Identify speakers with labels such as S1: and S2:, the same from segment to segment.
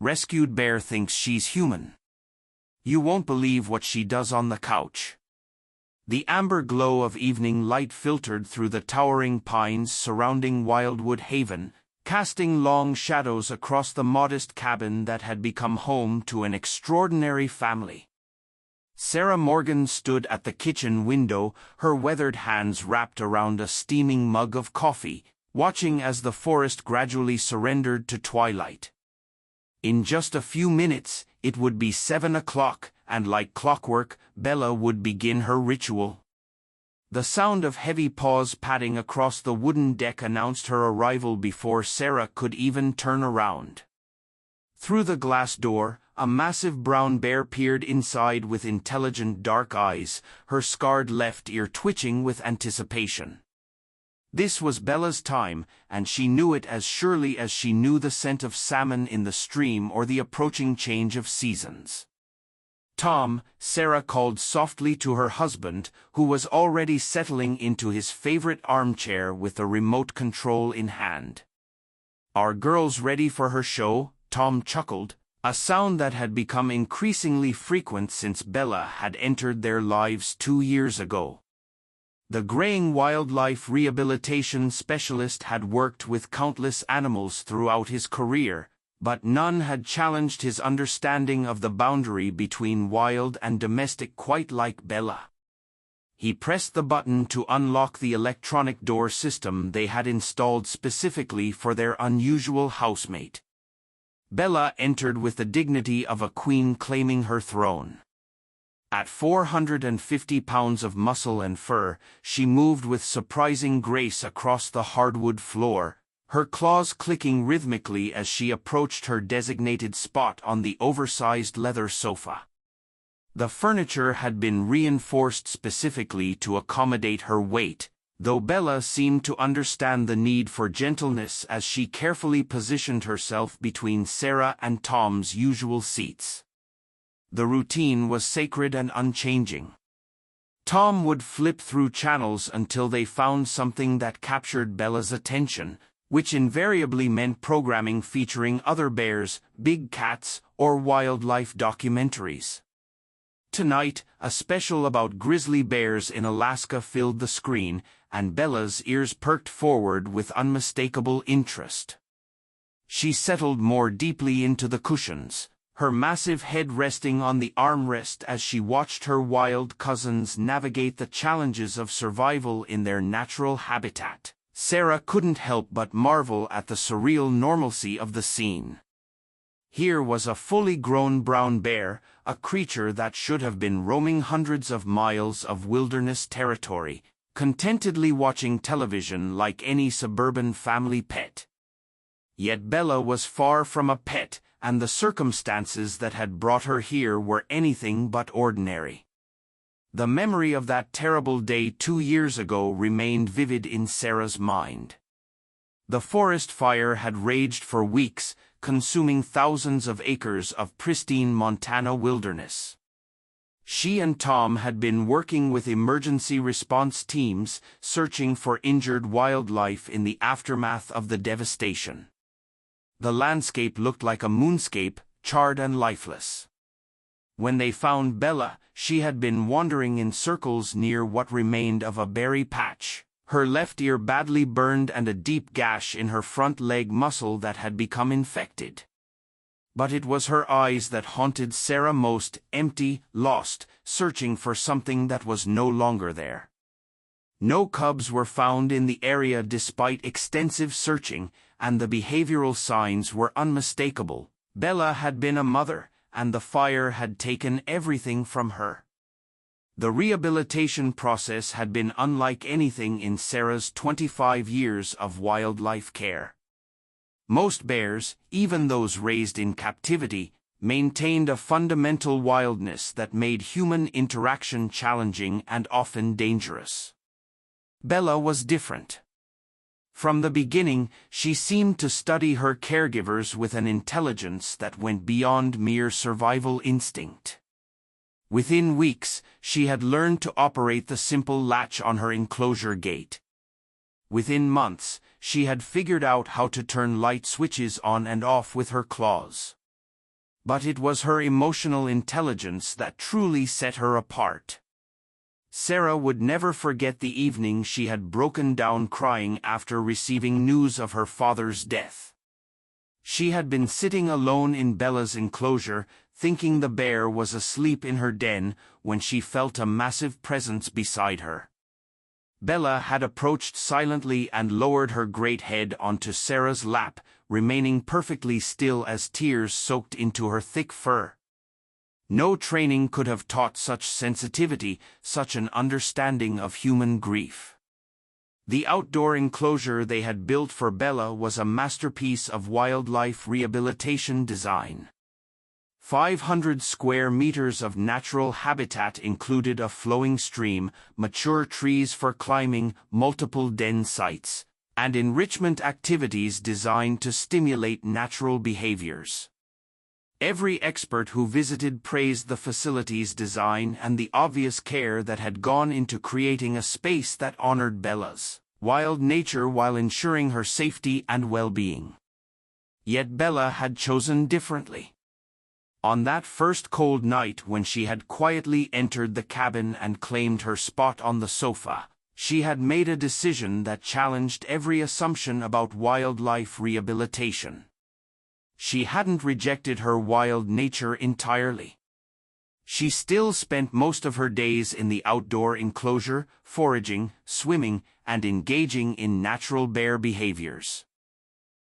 S1: Rescued bear thinks she's human. You won't believe what she does on the couch. The amber glow of evening light filtered through the towering pines surrounding Wildwood Haven, casting long shadows across the modest cabin that had become home to an extraordinary family. Sarah Morgan stood at the kitchen window, her weathered hands wrapped around a steaming mug of coffee, watching as the forest gradually surrendered to twilight. In just a few minutes, it would be 7 o'clock, and like clockwork, Bella would begin her ritual. The sound of heavy paws padding across the wooden deck announced her arrival before Sarah could even turn around. Through the glass door, a massive brown bear peered inside with intelligent dark eyes, her scarred left ear twitching with anticipation. This was Bella's time, and she knew it as surely as she knew the scent of salmon in the stream or the approaching change of seasons. "Tom," Sarah called softly to her husband, who was already settling into his favorite armchair with the remote control in hand. "Are girls ready for her show?" Tom chuckled, a sound that had become increasingly frequent since Bella had entered their lives 2 years ago. The graying wildlife rehabilitation specialist had worked with countless animals throughout his career, but none had challenged his understanding of the boundary between wild and domestic quite like Bella. He pressed the button to unlock the electronic door system they had installed specifically for their unusual housemate. Bella entered with the dignity of a queen claiming her throne. At 450 pounds of muscle and fur, she moved with surprising grace across the hardwood floor, her claws clicking rhythmically as she approached her designated spot on the oversized leather sofa. The furniture had been reinforced specifically to accommodate her weight, though Bella seemed to understand the need for gentleness as she carefully positioned herself between Sarah and Tom's usual seats. The routine was sacred and unchanging. Tom would flip through channels until they found something that captured Bella's attention, which invariably meant programming featuring other bears, big cats, or wildlife documentaries. Tonight, a special about grizzly bears in Alaska filled the screen, and Bella's ears perked forward with unmistakable interest. She settled more deeply into the cushions, her massive head resting on the armrest as she watched her wild cousins navigate the challenges of survival in their natural habitat. Sarah couldn't help but marvel at the surreal normalcy of the scene. Here was a fully grown brown bear, a creature that should have been roaming hundreds of miles of wilderness territory, contentedly watching television like any suburban family pet. Yet Bella was far from a pet, and the circumstances that had brought her here were anything but ordinary. The memory of that terrible day 2 years ago remained vivid in Sarah's mind. The forest fire had raged for weeks, consuming thousands of acres of pristine Montana wilderness. She and Tom had been working with emergency response teams, searching for injured wildlife in the aftermath of the devastation. The landscape looked like a moonscape, charred and lifeless. When they found Bella, she had been wandering in circles near what remained of a berry patch, her left ear badly burned and a deep gash in her front leg muscle that had become infected. But it was her eyes that haunted Sarah most, empty, lost, searching for something that was no longer there. No cubs were found in the area despite extensive searching, and the behavioral signs were unmistakable. Bella had been a mother, and the fire had taken everything from her. The rehabilitation process had been unlike anything in Sarah's 25 years of wildlife care. Most bears, even those raised in captivity, maintained a fundamental wildness that made human interaction challenging and often dangerous. Bella was different. From the beginning, she seemed to study her caregivers with an intelligence that went beyond mere survival instinct. Within weeks, she had learned to operate the simple latch on her enclosure gate. Within months, she had figured out how to turn light switches on and off with her claws. But it was her emotional intelligence that truly set her apart. Sarah would never forget the evening she had broken down crying after receiving news of her father's death. She had been sitting alone in Bella's enclosure, thinking the bear was asleep in her den, when she felt a massive presence beside her. Bella had approached silently and lowered her great head onto Sarah's lap, remaining perfectly still as tears soaked into her thick fur. No training could have taught such sensitivity, such an understanding of human grief. The outdoor enclosure they had built for Bella was a masterpiece of wildlife rehabilitation design. 500 square meters of natural habitat included a flowing stream, mature trees for climbing, multiple den sites, and enrichment activities designed to stimulate natural behaviors. Every expert who visited praised the facility's design and the obvious care that had gone into creating a space that honored Bella's wild nature while ensuring her safety and well-being. Yet Bella had chosen differently. On that first cold night when she had quietly entered the cabin and claimed her spot on the sofa, she had made a decision that challenged every assumption about wildlife rehabilitation. She hadn't rejected her wild nature entirely. She still spent most of her days in the outdoor enclosure, foraging, swimming, and engaging in natural bear behaviors.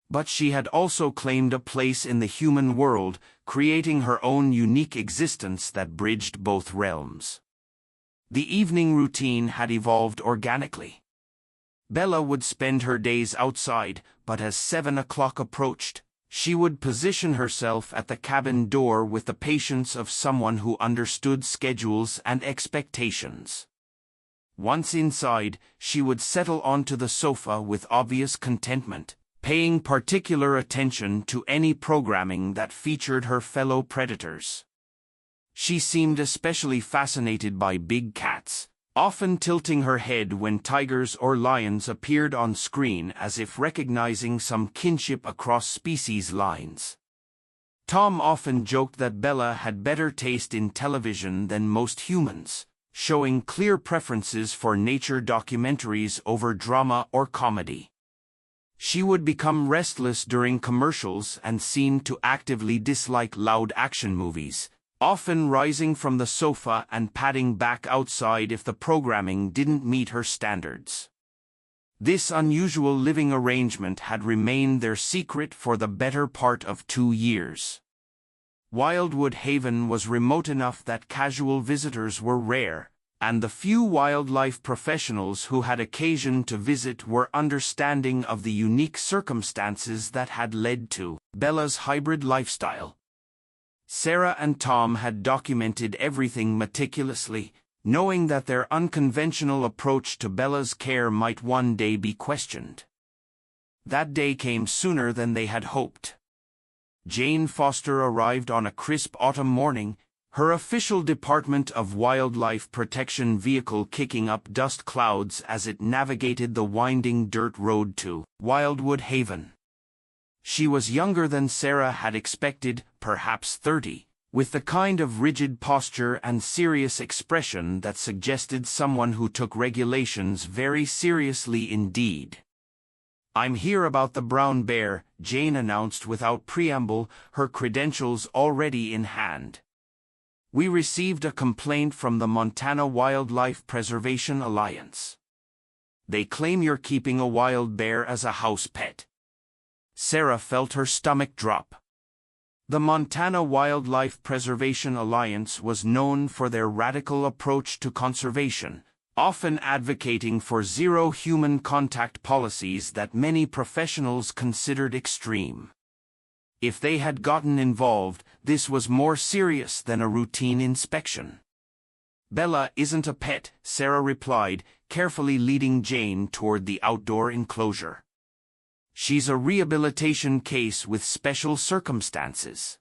S1: But she had also claimed a place in the human world, creating her own unique existence that bridged both realms. The evening routine had evolved organically. Bella would spend her days outside, but as 7 o'clock approached, she would position herself at the cabin door with the patience of someone who understood schedules and expectations. Once inside, she would settle onto the sofa with obvious contentment, paying particular attention to any programming that featured her fellow predators. She seemed especially fascinated by big cats, often tilting her head when tigers or lions appeared on screen as if recognizing some kinship across species lines. Tom often joked that Bella had better taste in television than most humans, showing clear preferences for nature documentaries over drama or comedy. She would become restless during commercials and seemed to actively dislike loud action movies, often rising from the sofa and padding back outside if the programming didn't meet her standards. This unusual living arrangement had remained their secret for the better part of 2 years. Wildwood Haven was remote enough that casual visitors were rare, and the few wildlife professionals who had occasion to visit were understanding of the unique circumstances that had led to Bella's hybrid lifestyle. Sarah and Tom had documented everything meticulously, knowing that their unconventional approach to Bella's care might one day be questioned. That day came sooner than they had hoped. Jane Foster arrived on a crisp autumn morning, her official Department of Wildlife Protection vehicle kicking up dust clouds as it navigated the winding dirt road to Wildwood Haven. She was younger than Sarah had expected, perhaps 30, with the kind of rigid posture and serious expression that suggested someone who took regulations very seriously indeed. "I'm here about the brown bear," Jane announced without preamble, her credentials already in hand. "We received a complaint from the Montana Wildlife Preservation Alliance. They claim you're keeping a wild bear as a house pet." Sarah felt her stomach drop. The Montana Wildlife Preservation Alliance was known for their radical approach to conservation, often advocating for zero human contact policies that many professionals considered extreme. If they had gotten involved, this was more serious than a routine inspection. "Bella isn't a pet," Sarah replied, carefully leading Jane toward the outdoor enclosure. "She's a rehabilitation case with special circumstances.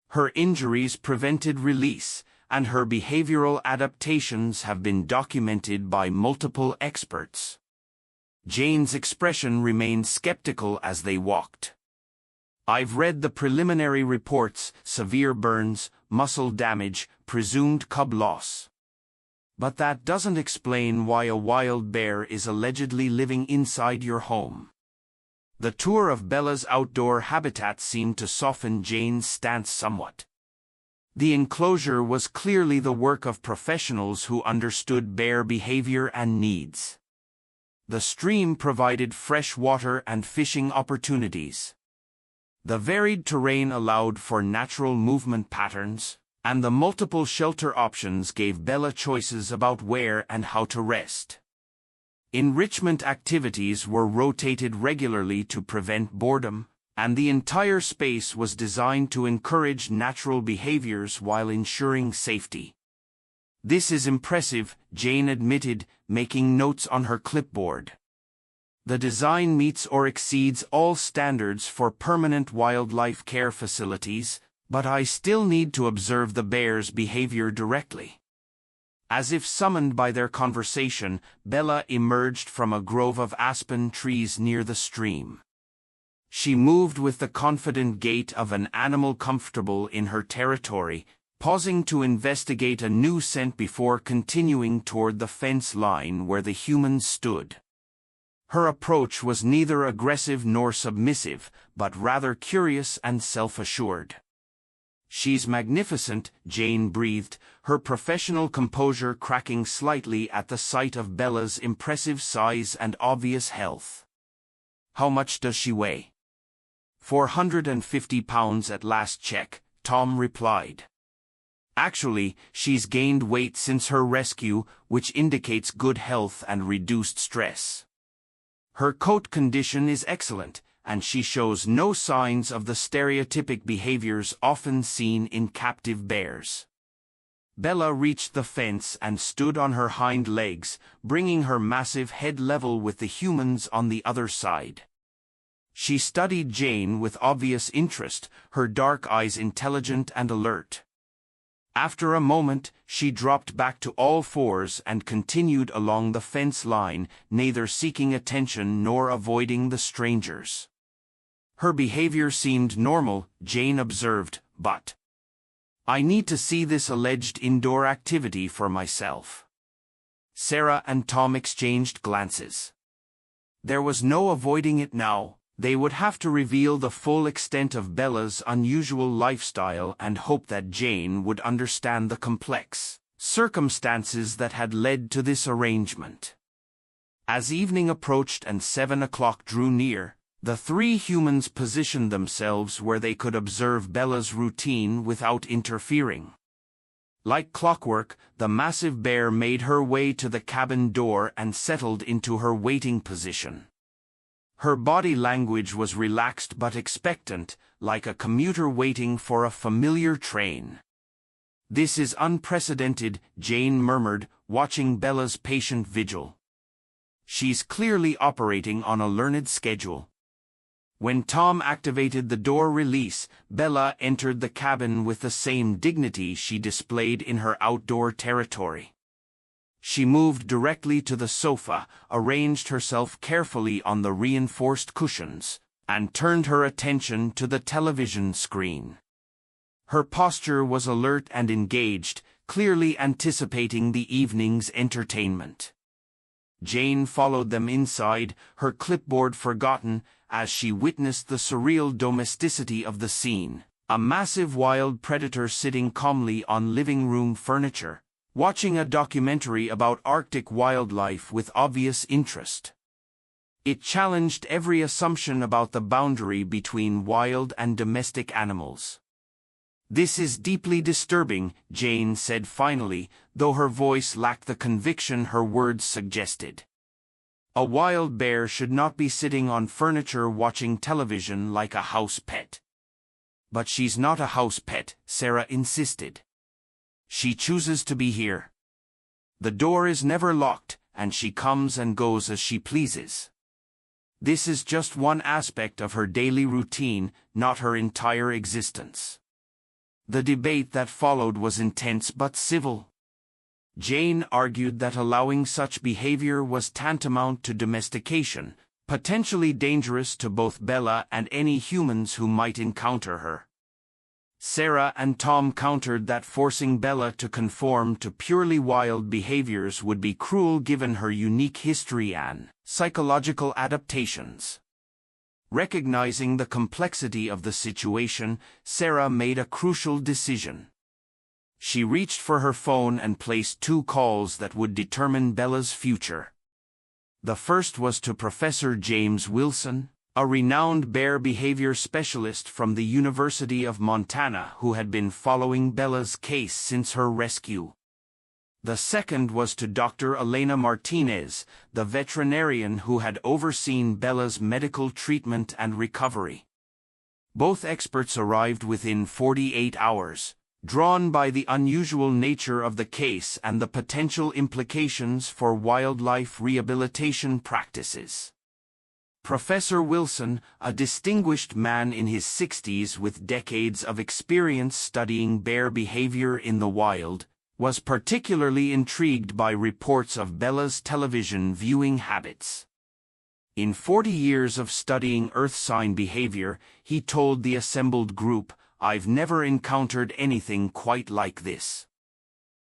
S1: Her injuries prevented release, and her behavioral adaptations have been documented by multiple experts." Jane's expression remained skeptical as they walked. I've read the preliminary reports, severe burns, muscle damage, presumed cub loss. But that doesn't explain why a wild bear is allegedly living inside your home. The tour of Bella's outdoor habitat seemed to soften Jane's stance somewhat. The enclosure was clearly the work of professionals who understood bear behavior and needs. The stream provided fresh water and fishing opportunities. The varied terrain allowed for natural movement patterns, and the multiple shelter options gave Bella choices about where and how to rest. Enrichment activities were rotated regularly to prevent boredom, and the entire space was designed to encourage natural behaviors while ensuring safety. "This is impressive," Jane admitted, making notes on her clipboard. "The design meets or exceeds all standards for permanent wildlife care facilities, but I still need to observe the bear's behavior directly." As if summoned by their conversation, Bella emerged from a grove of aspen trees near the stream. She moved with the confident gait of an animal comfortable in her territory, pausing to investigate a new scent before continuing toward the fence line where the humans stood. Her approach was neither aggressive nor submissive, but rather curious and self-assured. "She's magnificent," Jane breathed, her professional composure cracking slightly at the sight of Bella's impressive size and obvious health. "How much does she weigh?" 450 pounds at last check, Tom replied. "Actually, she's gained weight since her rescue, which indicates good health and reduced stress. Her coat condition is excellent, and she shows no signs of the stereotypic behaviors often seen in captive bears." Bella reached the fence and stood on her hind legs, bringing her massive head level with the humans on the other side. She studied Jane with obvious interest, her dark eyes intelligent and alert. After a moment, she dropped back to all fours and continued along the fence line, neither seeking attention nor avoiding the strangers. Her behavior seemed normal, Jane observed, but "I need to see this alleged indoor activity for myself." Sarah and Tom exchanged glances. There was no avoiding it now. They would have to reveal the full extent of Bella's unusual lifestyle and hope that Jane would understand the complex circumstances that had led to this arrangement. As evening approached and 7 o'clock drew near, the three humans positioned themselves where they could observe Bella's routine without interfering. Like clockwork, the massive bear made her way to the cabin door and settled into her waiting position. Her body language was relaxed but expectant, like a commuter waiting for a familiar train. "This is unprecedented," Jane murmured, watching Bella's patient vigil. "She's clearly operating on a learned schedule." When Tom activated the door release, Bella entered the cabin with the same dignity she displayed in her outdoor territory. She moved directly to the sofa, arranged herself carefully on the reinforced cushions, and turned her attention to the television screen. Her posture was alert and engaged, clearly anticipating the evening's entertainment. Jane followed them inside, her clipboard forgotten, as she witnessed the surreal domesticity of the scene. A massive wild predator sitting calmly on living room furniture, watching a documentary about Arctic wildlife with obvious interest. It challenged every assumption about the boundary between wild and domestic animals. "This is deeply disturbing," Jane said finally, though her voice lacked the conviction her words suggested. "A wild bear should not be sitting on furniture watching television like a house pet." "But she's not a house pet," Sarah insisted. "She chooses to be here. The door is never locked, and she comes and goes as she pleases. This is just one aspect of her daily routine, not her entire existence." The debate that followed was intense but civil. Jane argued that allowing such behavior was tantamount to domestication, potentially dangerous to both Bella and any humans who might encounter her. Sarah and Tom countered that forcing Bella to conform to purely wild behaviors would be cruel given her unique history and psychological adaptations. Recognizing the complexity of the situation, Sarah made a crucial decision. She reached for her phone and placed 2 calls that would determine Bella's future. The first was to Professor James Wilson, a renowned bear behavior specialist from the University of Montana who had been following Bella's case since her rescue. The second was to Dr. Elena Martinez, the veterinarian who had overseen Bella's medical treatment and recovery. Both experts arrived within 48 hours, drawn by the unusual nature of the case and the potential implications for wildlife rehabilitation practices. Professor Wilson, a distinguished man in his 60s with decades of experience studying bear behavior in the wild, was particularly intrigued by reports of Bella's television viewing habits. In 40 years of studying earth sign behavior, he told the assembled group, "I've never encountered anything quite like this.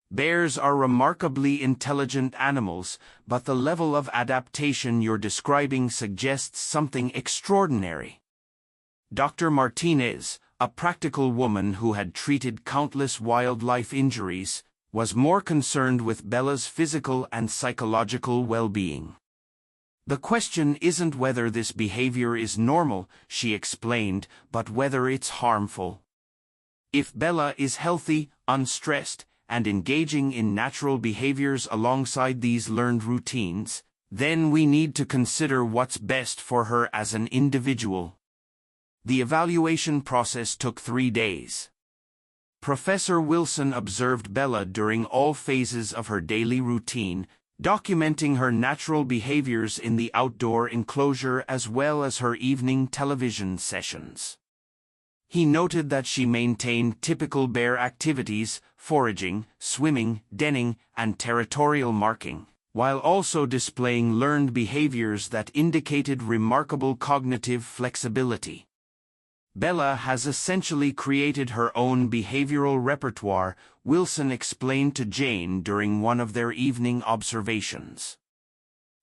S1: Bears are remarkably intelligent animals, but the level of adaptation you're describing suggests something extraordinary." Dr. Martinez, a practical woman who had treated countless wildlife injuries, was more concerned with Bella's physical and psychological well-being. "The question isn't whether this behavior is normal," she explained, "but whether it's harmful. If Bella is healthy, unstressed, and engaging in natural behaviors alongside these learned routines, then we need to consider what's best for her as an individual." The evaluation process took 3 days. Professor Wilson observed Bella during all phases of her daily routine, documenting her natural behaviors in the outdoor enclosure as well as her evening television sessions. He noted that she maintained typical bear activities, foraging, swimming, denning, and territorial marking, while also displaying learned behaviors that indicated remarkable cognitive flexibility. "Bella has essentially created her own behavioral repertoire," Wilson explained to Jane during one of their evening observations.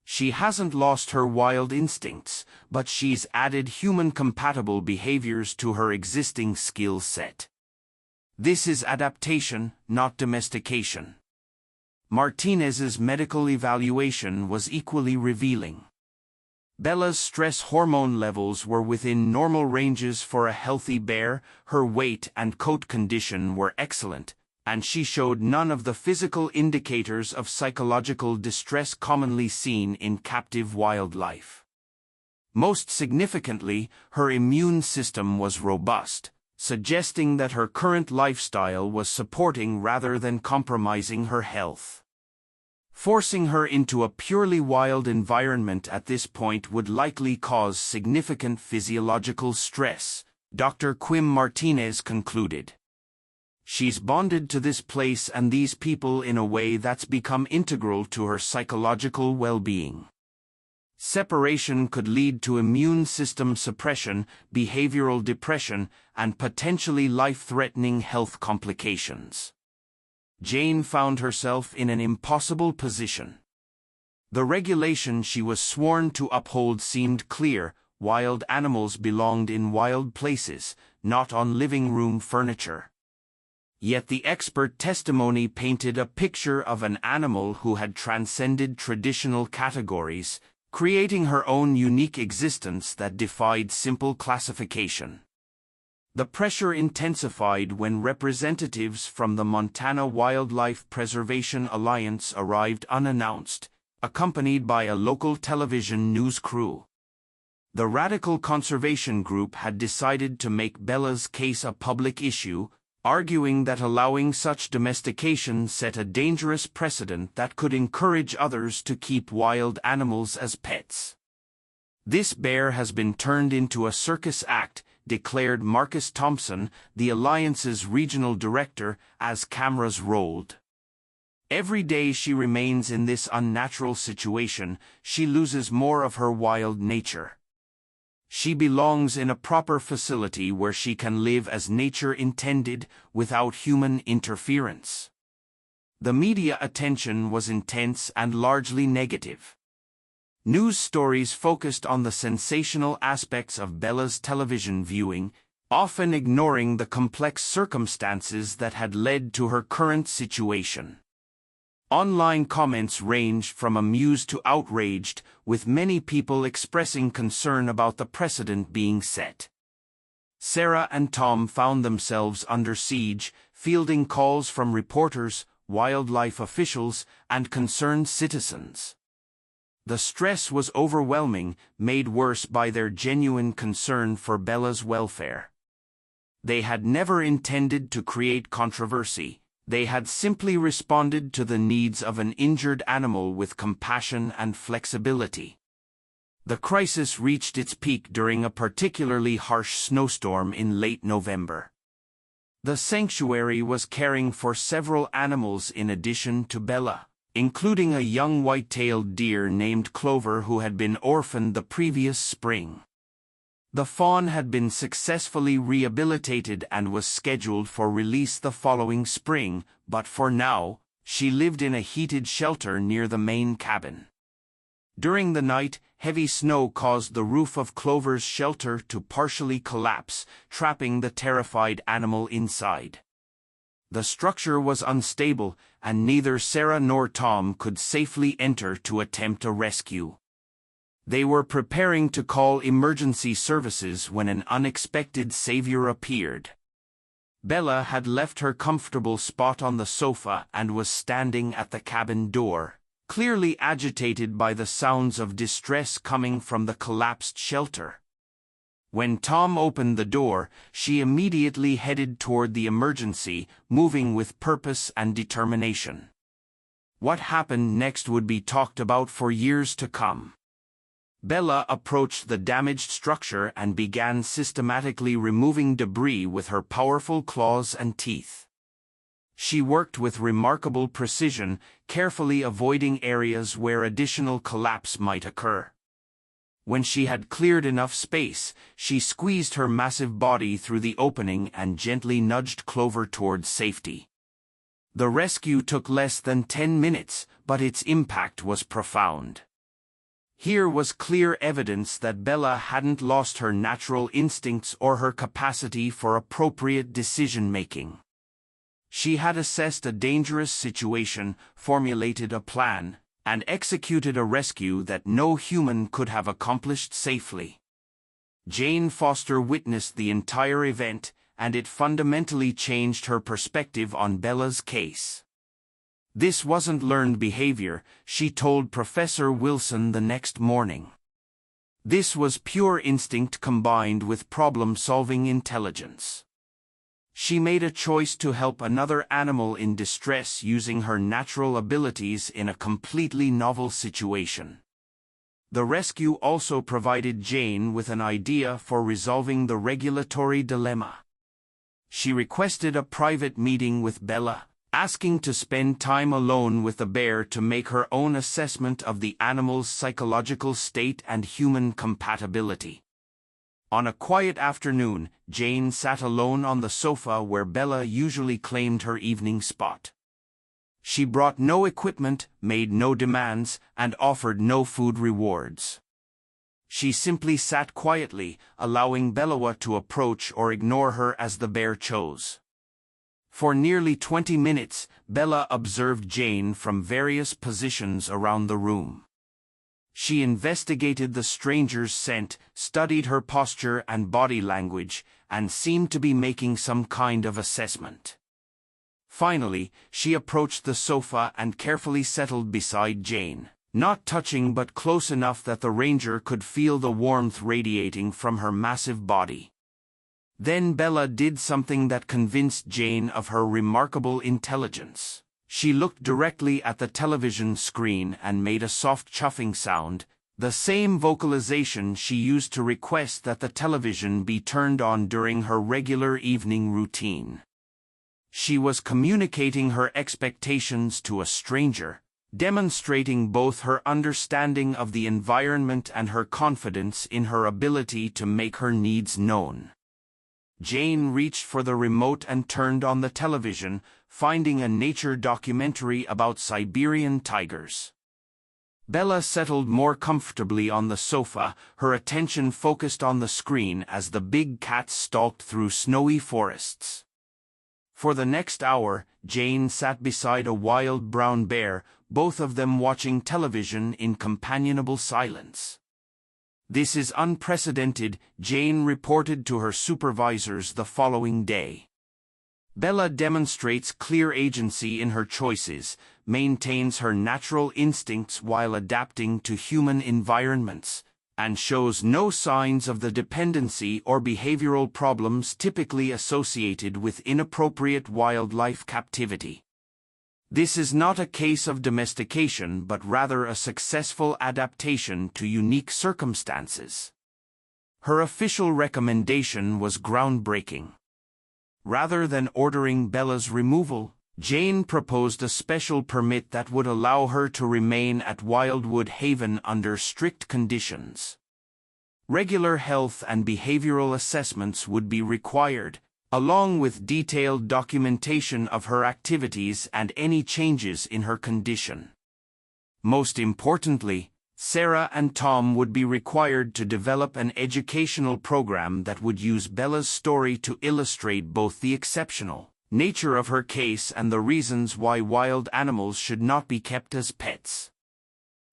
S1: "She hasn't lost her wild instincts, but she's added human-compatible behaviors to her existing skill set. This is adaptation, not domestication." Martinez's medical evaluation was equally revealing. Bella's stress hormone levels were within normal ranges for a healthy bear, her weight and coat condition were excellent, and she showed none of the physical indicators of psychological distress commonly seen in captive wildlife. Most significantly, her immune system was robust, suggesting that her current lifestyle was supporting rather than compromising her health. Forcing her into a purely wild environment at this point would likely cause significant physiological stress, Dr. Quim Martinez concluded. "She's bonded to this place and these people in a way that's become integral to her psychological well-being. Separation could lead to immune system suppression, behavioral depression, and potentially life-threatening health complications." Jane found herself in an impossible position. The regulation she was sworn to uphold seemed clear: wild animals belonged in wild places, not on living room furniture. Yet the expert testimony painted a picture of an animal who had transcended traditional categories, creating her own unique existence that defied simple classification. The pressure intensified when representatives from the Montana Wildlife Preservation Alliance arrived unannounced, accompanied by a local television news crew. The radical conservation group had decided to make Bella's case a public issue, arguing that allowing such domestication set a dangerous precedent that could encourage others to keep wild animals as pets. "This bear has been turned into a circus act," declared Marcus Thompson, the Alliance's regional director, as cameras rolled. Every day she remains in this unnatural situation, she loses more of her wild nature. She belongs in a proper facility where she can live as nature intended, without human interference. The media attention was intense and largely negative. News stories focused on the sensational aspects of Bella's television viewing, often ignoring the complex circumstances that had led to her current situation. Online comments ranged from amused to outraged, with many people expressing concern about the precedent being set. Sarah and Tom found themselves under siege, fielding calls from reporters, wildlife officials, and concerned citizens. The stress was overwhelming, made worse by their genuine concern for Bella's welfare. They had never intended to create controversy. They had simply responded to the needs of an injured animal with compassion and flexibility. The crisis reached its peak during a particularly harsh snowstorm in late November. The sanctuary was caring for several animals in addition to Bella, including a young white-tailed deer named Clover who had been orphaned the previous spring. The fawn had been successfully rehabilitated and was scheduled for release the following spring, but for now, she lived in a heated shelter near the main cabin. During the night, heavy snow caused the roof of Clover's shelter to partially collapse, trapping the terrified animal inside. The structure was unstable, and neither Sarah nor Tom could safely enter to attempt a rescue. They were preparing to call emergency services when an unexpected savior appeared. Bella had left her comfortable spot on the sofa and was standing at the cabin door, clearly agitated by the sounds of distress coming from the collapsed shelter. When Tom opened the door, she immediately headed toward the emergency, moving with purpose and determination. What happened next would be talked about for years to come. Bella approached the damaged structure and began systematically removing debris with her powerful claws and teeth. She worked with remarkable precision, carefully avoiding areas where additional collapse might occur. When she had cleared enough space, she squeezed her massive body through the opening and gently nudged Clover towards safety. The rescue took less than 10 minutes, but its impact was profound. Here was clear evidence that Bella hadn't lost her natural instincts or her capacity for appropriate decision-making. She had assessed a dangerous situation, formulated a plan, and executed a rescue that no human could have accomplished safely. Jane Foster witnessed the entire event, and it fundamentally changed her perspective on Bella's case. This wasn't learned behavior, she told Professor Wilson the next morning. This was pure instinct combined with problem-solving intelligence. She made a choice to help another animal in distress using her natural abilities in a completely novel situation. The rescue also provided Jane with an idea for resolving the regulatory dilemma. She requested a private meeting with Bella, asking to spend time alone with the bear to make her own assessment of the animal's psychological state and human compatibility. On a quiet afternoon, Jane sat alone on the sofa where Bella usually claimed her evening spot. She brought no equipment, made no demands, and offered no food rewards. She simply sat quietly, allowing Bella to approach or ignore her as the bear chose. For nearly 20 minutes, Bella observed Jane from various positions around the room. She investigated the stranger's scent, studied her posture and body language, and seemed to be making some kind of assessment. Finally, she approached the sofa and carefully settled beside Jane, not touching but close enough that the ranger could feel the warmth radiating from her massive body. Then Bella did something that convinced Jane of her remarkable intelligence. She looked directly at the television screen and made a soft chuffing sound, the same vocalization she used to request that the television be turned on during her regular evening routine. She was communicating her expectations to a stranger, demonstrating both her understanding of the environment and her confidence in her ability to make her needs known. Jane reached for the remote and turned on the television, finding a nature documentary about Siberian tigers. Bella settled more comfortably on the sofa, her attention focused on the screen as the big cat stalked through snowy forests. For the next hour, Jane sat beside a wild brown bear, both of them watching television in companionable silence. "This is unprecedented," Jane reported to her supervisors the following day. Bella demonstrates clear agency in her choices, maintains her natural instincts while adapting to human environments, and shows no signs of the dependency or behavioral problems typically associated with inappropriate wildlife captivity. This is not a case of domestication but rather a successful adaptation to unique circumstances. Her official recommendation was groundbreaking. Rather than ordering Bella's removal, Jane proposed a special permit that would allow her to remain at Wildwood Haven under strict conditions. Regular health and behavioral assessments would be required, along with detailed documentation of her activities and any changes in her condition. Most importantly, Sarah and Tom would be required to develop an educational program that would use Bella's story to illustrate both the exceptional nature of her case and the reasons why wild animals should not be kept as pets.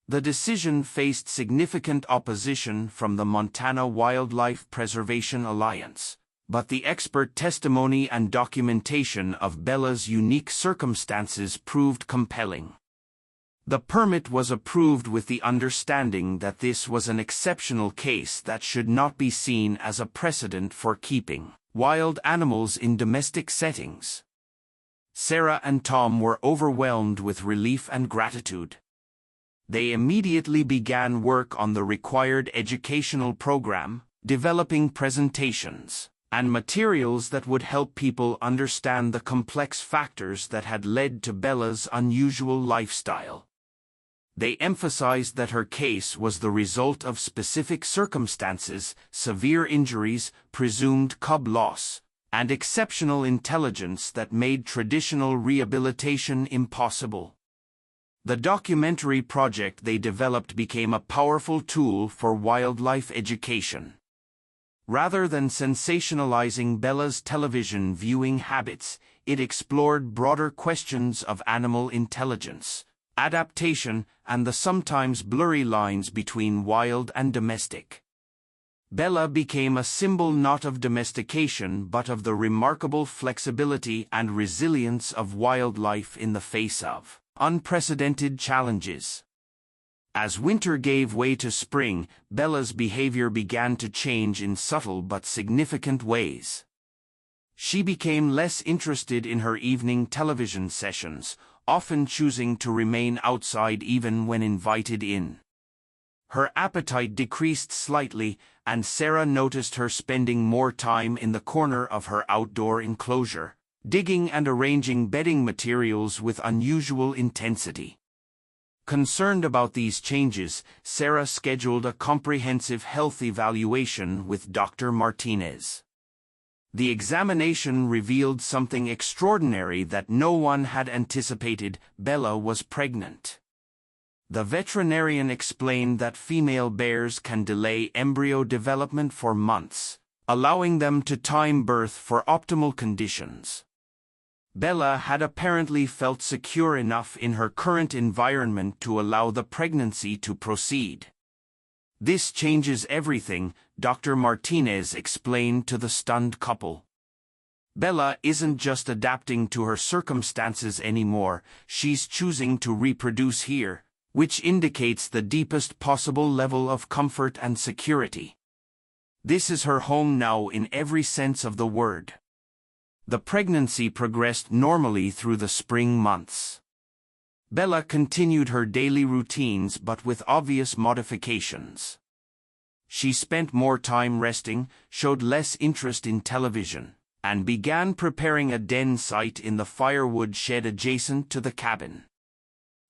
S1: The decision faced significant opposition from the Montana Wildlife Preservation Alliance, but the expert testimony and documentation of Bella's unique circumstances proved compelling. The permit was approved with the understanding that this was an exceptional case that should not be seen as a precedent for keeping wild animals in domestic settings. Sarah and Tom were overwhelmed with relief and gratitude. They immediately began work on the required educational program, developing presentations and materials that would help people understand the complex factors that had led to Bella's unusual lifestyle. They emphasized that her case was the result of specific circumstances, severe injuries, presumed cub loss, and exceptional intelligence that made traditional rehabilitation impossible. The documentary project they developed became a powerful tool for wildlife education. Rather than sensationalizing Bella's television viewing habits, it explored broader questions of animal intelligence, adaptation, and the sometimes blurry lines between wild and domestic. Bella became a symbol not of domestication but of the remarkable flexibility and resilience of wildlife in the face of unprecedented challenges. As winter gave way to spring, Bella's behavior began to change in subtle but significant ways. She became less interested in her evening television sessions, often choosing to remain outside even when invited in. Her appetite decreased slightly, and Sarah noticed her spending more time in the corner of her outdoor enclosure, digging and arranging bedding materials with unusual intensity. Concerned about these changes, Sarah scheduled a comprehensive health evaluation with Dr. Martinez. The examination revealed something extraordinary that no one had anticipated: Bella was pregnant. The veterinarian explained that female bears can delay embryo development for months, allowing them to time birth for optimal conditions. Bella had apparently felt secure enough in her current environment to allow the pregnancy to proceed. "This changes everything," Dr. Martinez explained to the stunned couple. "Bella isn't just adapting to her circumstances anymore, she's choosing to reproduce here, which indicates the deepest possible level of comfort and security. This is her home now in every sense of the word." The pregnancy progressed normally through the spring months. Bella continued her daily routines but with obvious modifications. She spent more time resting, showed less interest in television, and began preparing a den site in the firewood shed adjacent to the cabin.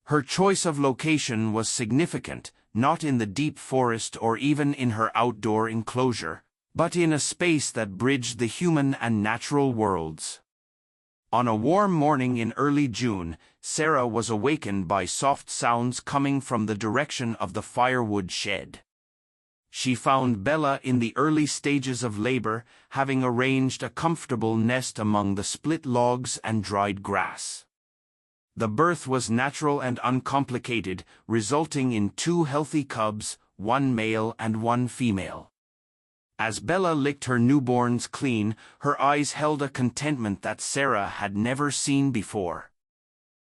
S1: Her choice of location was significant, not in the deep forest or even in her outdoor enclosure, but in a space that bridged the human and natural worlds. On a warm morning in early June, Sarah was awakened by soft sounds coming from the direction of the firewood shed. She found Bella in the early stages of labor, having arranged a comfortable nest among the split logs and dried grass. The birth was natural and uncomplicated, resulting in 2 healthy cubs, 1 male and 1 female. As Bella licked her newborns clean, her eyes held a contentment that Sarah had never seen before.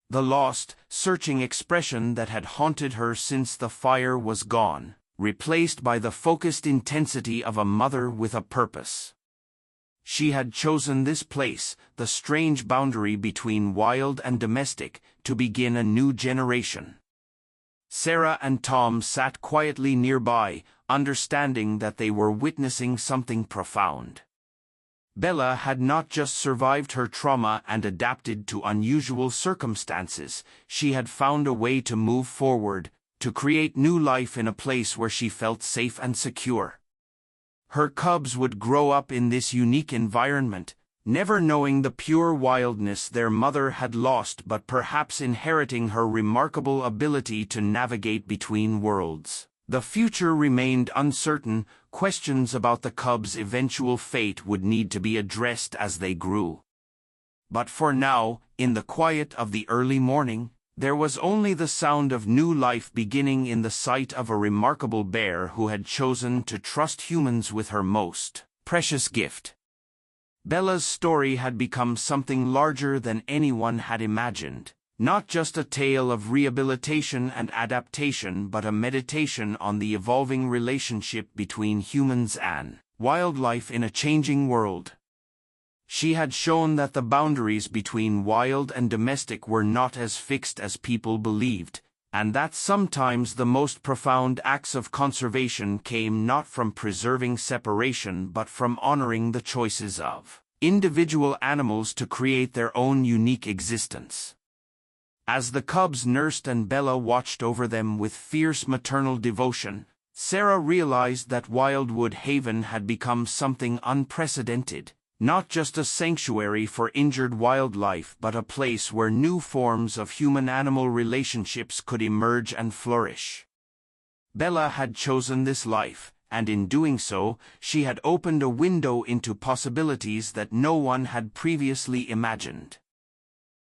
S1: The lost, searching expression that had haunted her since the fire was gone, replaced by the focused intensity of a mother with a purpose. She had chosen this place, the strange boundary between wild and domestic, to begin a new generation. Sarah and Tom sat quietly nearby, understanding that they were witnessing something profound. Bella had not just survived her trauma and adapted to unusual circumstances, she had found a way to move forward, to create new life in a place where she felt safe and secure. Her cubs would grow up in this unique environment, never knowing the pure wildness their mother had lost but perhaps inheriting her remarkable ability to navigate between worlds. The future remained uncertain, questions about the cubs' eventual fate would need to be addressed as they grew. But for now, in the quiet of the early morning, there was only the sound of new life beginning in the sight of a remarkable bear who had chosen to trust humans with her most precious gift. Bella's story had become something larger than anyone had imagined, not just a tale of rehabilitation and adaptation but a meditation on the evolving relationship between humans and wildlife in a changing world. She had shown that the boundaries between wild and domestic were not as fixed as people believed, and that sometimes the most profound acts of conservation came not from preserving separation but from honoring the choices of individual animals to create their own unique existence. As the cubs nursed and Bella watched over them with fierce maternal devotion, Sarah realized that Wildwood Haven had become something unprecedented. Not just a sanctuary for injured wildlife but a place where new forms of human-animal relationships could emerge and flourish. Bella had chosen this life, and in doing so, she had opened a window into possibilities that no one had previously imagined.